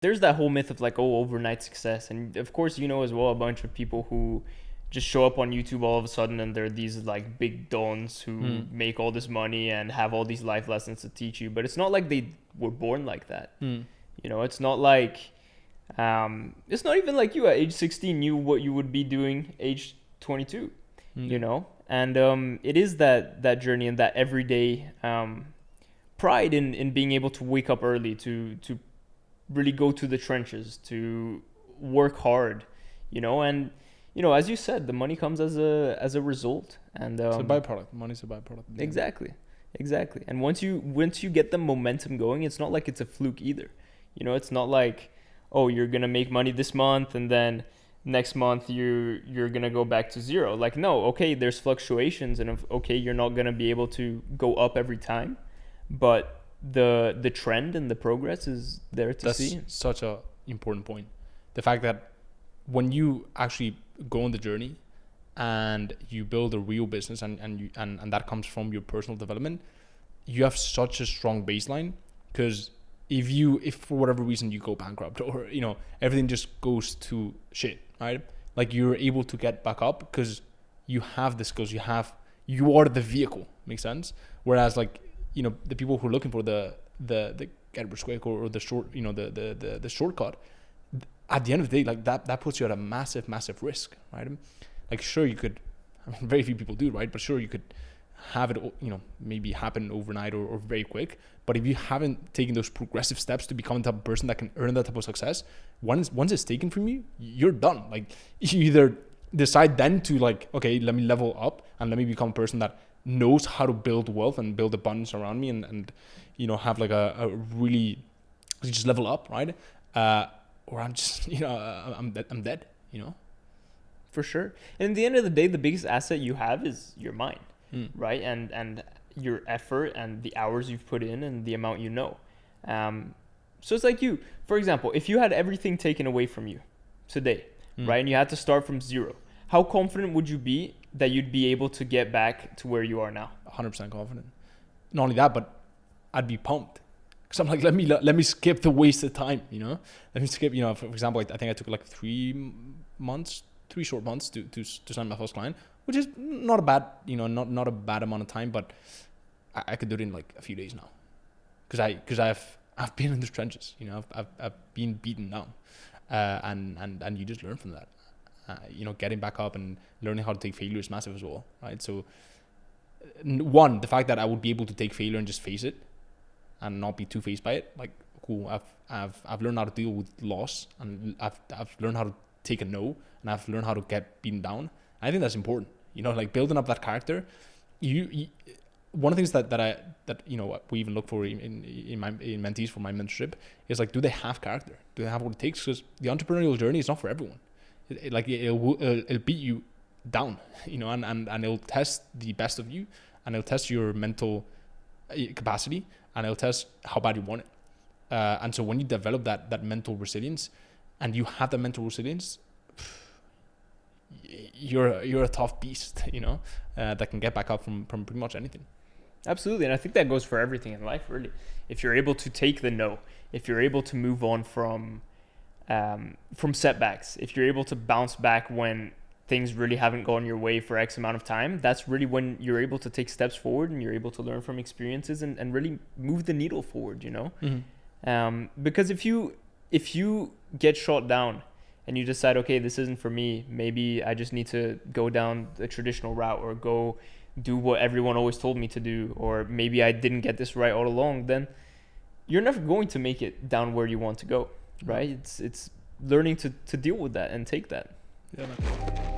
there's that whole myth of like, oh, overnight success. And of course, you know as well, a bunch of people who just show up on YouTube all of a sudden and they're these like big dons who make all this money and have all these life lessons to teach you. But it's not like they were born like that. You know, it's not like, it's not even like you at age 16 knew what you would be doing age 22, you know? And it is that journey and that everyday pride in being able to wake up early, to really go to the trenches, to work hard, you know? And, you know, as you said, the money comes as a result. And it's a byproduct. Money's a byproduct. Exactly. And once you get the momentum going, it's not like it's a fluke either. You know, it's not like, oh, you're gonna make money this month and then next month you're gonna go back to zero. Like, no, okay, there's fluctuations, and okay, you're not gonna be able to go up every time, but the trend and the progress is there to see. That's such a important point. The fact that when you actually go on the journey and you build a real business and that comes from your personal development, you have such a strong baseline. Because if for whatever reason you go bankrupt, or, you know, everything just goes to shit, right? Like, you're able to get back up because you have the skills, you are the vehicle. Makes sense? Whereas, like, you know, the people who are looking for the get rich quick or the short, you know, the shortcut, at the end of the day, like, that puts you at a massive risk, right? Like, sure, you could, I mean, very few people do, right? But sure, you could have it, you know, maybe happen overnight or very quick. But if you haven't taken those progressive steps to become the type of person that can earn that type of success, once it's taken from you, you're done. Like, you either decide then to, like, okay, let me level up and let me become a person that knows how to build wealth and build abundance around me, and you know, have like a really just level up, right? Or I'm just, you know, I'm dead, you know. For sure. And at the end of the day, the biggest asset you have is your mind, right? And your effort and the hours you've put in and the amount you know. So it's like, you, for example, if you had everything taken away from you today, right, and you had to start from zero, how confident would you be that you'd be able to get back to where you are now? 100% confident. Not only that, but I'd be pumped. Because I'm like, let me skip the wasted time, you know? Let me skip, you know, for example, I think I took like 3 short months to sign my first client, which is not a bad, you know, not a bad amount of time, but I could do it in like a few days now. Because I've been in the trenches, you know, I've been beaten down. And you just learn from that. You know, getting back up and learning how to take failure is massive as well, right? So, one, the fact that I would be able to take failure and just face it and not be too faced by it, like, cool. I've learned how to deal with loss, and I've learned how to take a no, and I've learned how to get beaten down. I think that's important. You know, like, building up that character. You one of the things that you know, we even look for in mentees for my mentorship is like, do they have character? Do they have what it takes? Because the entrepreneurial journey is not for everyone. It'll beat you down, you know, and it'll test the best of you, and it'll test your mental capacity, and it'll test how bad you want it. And so when you develop that mental resilience, and you have that mental resilience, you're a tough beast, you know, that can get back up from pretty much anything. Absolutely. And I think that goes for everything in life, really. If you're able to take the no, if you're able to move on from setbacks, if you're able to bounce back when things really haven't gone your way for X amount of time, that's really when you're able to take steps forward, and you're able to learn from experiences and really move the needle forward, you know? Because if you get shot down and you decide, okay, this isn't for me, maybe I just need to go down the traditional route, or go do what everyone always told me to do, or maybe I didn't get this right all along, then you're never going to make it down where you want to go, right? It's learning to deal with that and take that. Yeah, man.